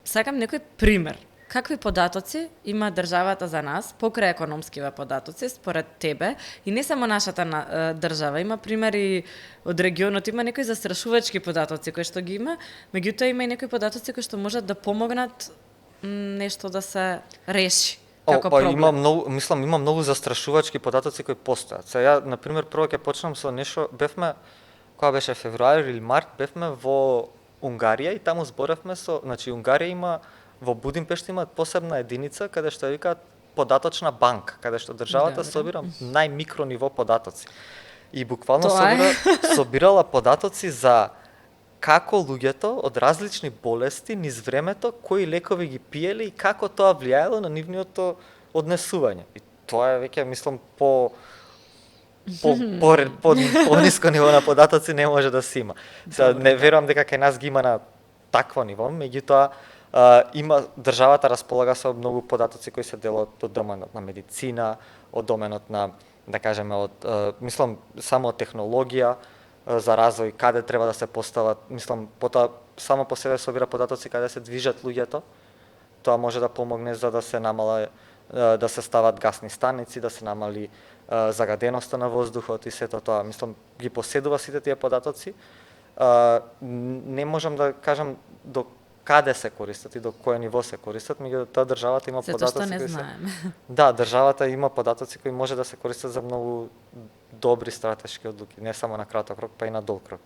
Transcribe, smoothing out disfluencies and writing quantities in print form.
Сакам некој пример. Какви податоци има државата за нас, покрај економскиве податоци, според тебе, и не само нашата држава, има примери од регионот, има некои застрашувачки податоци кои што ги има, меѓутоа има и некои податоци кои што можат да помогнат нешто да се реши како проблем. Има многу, мислам, има многу застрашувачки податоци кои постојат. Сега, на пример, прво ќе почнам со нешто, бевме, кога беше февруари или март, бевме во Унгарија и таму зборевме значи Унгарија има во Будимпешта има посебна единица каде што ја викаат податочна банка, каде што државата собира најмикро ниво податоци. И буквално собирала податоци за како луѓето од различни болести низ времето, кои лекови ги пиеле и како тоа влијаело на нивното однесување. И тоа е веќе мислам по ниско ниво на податоци не може да се има. Сега не верувам дека кај нас ги има на такво ниво, меѓутоа има државата располага со многу податоци кои се делат од доменот на медицина, од доменот на, да кажеме, мислам само од технологија за развој, каде треба да се постават, мислам потоа само по себе собира податоци каде се движат луѓето. Тоа може да помогне за да се намала да се стават гасни станици, да се намали загаденоста на воздухот и сето тоа. Мислам ги поседува сите тие податоци. Не можам да кажам до каде се користат и до кое ниво се користат, меѓутоа државата има податоци кои не знаеме. Да, државата има податоци кои може да се користат за многу добри стратешки одлуки, не само на краток рок, па и на долг рок.